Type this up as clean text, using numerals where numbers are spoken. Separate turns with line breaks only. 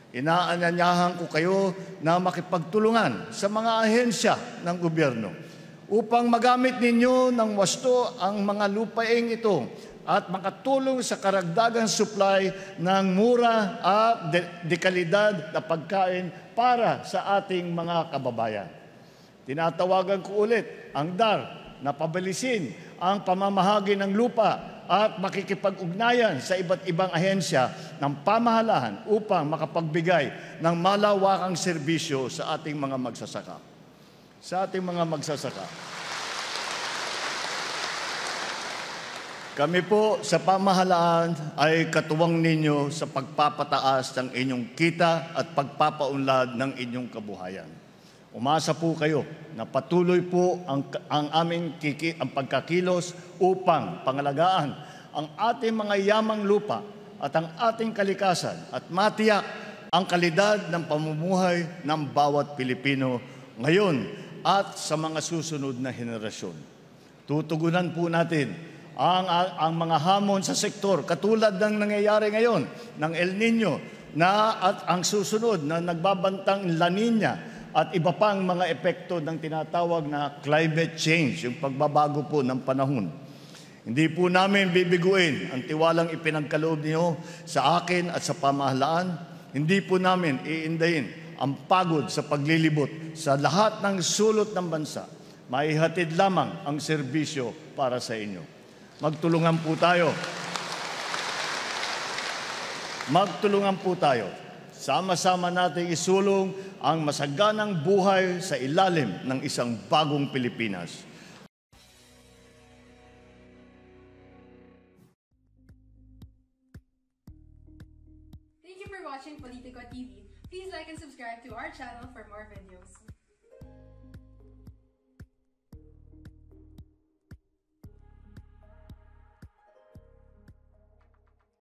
Inaanyayahan ko kayo na makipagtulungan sa mga ahensya ng gobyerno upang magamit ninyo ng wasto ang mga lupaing ito at makatulong sa karagdagang supply ng mura at dekalidad na pagkain para sa ating mga kababayan. Tinatawagan ko ulit ang DAR na pabilisin ang pamamahagi ng lupa at makikipag-ugnayan sa iba't ibang ahensya ng pamahalaan upang makapagbigay ng malawakang serbisyo sa ating mga magsasaka. Kami po sa pamahalaan ay katuwang ninyo sa pagpapataas ng inyong kita at pagpapaunlad ng inyong kabuhayan. Umasa po kayo na patuloy po ang pagkakilos upang pangalagaan ang ating mga yamang lupa at ang ating kalikasan at matiyak ang kalidad ng pamumuhay ng bawat Pilipino ngayon at sa mga susunod na henerasyon. Tutugunan po natin ang mga hamon sa sektor katulad ng nangyayari ngayon ng El Nino at ang susunod na nagbabantang La Nina at iba pang mga epekto ng tinatawag na climate change, yung pagbabago po ng panahon. Hindi po namin bibiguin ang tiwalang ipinagkaloob niyo sa akin at sa pamahalaan. Hindi po namin iindayin ang pagod sa paglilibot sa lahat ng sulot ng bansa. Maihatid lamang ang serbisyo para sa inyo. Magtulungan po tayo. Sama-sama nating isulong ang masaganang buhay sa ilalim ng isang bagong Pilipinas.
Thank you for watching Politico TV. Please like and subscribe to our channel for more videos.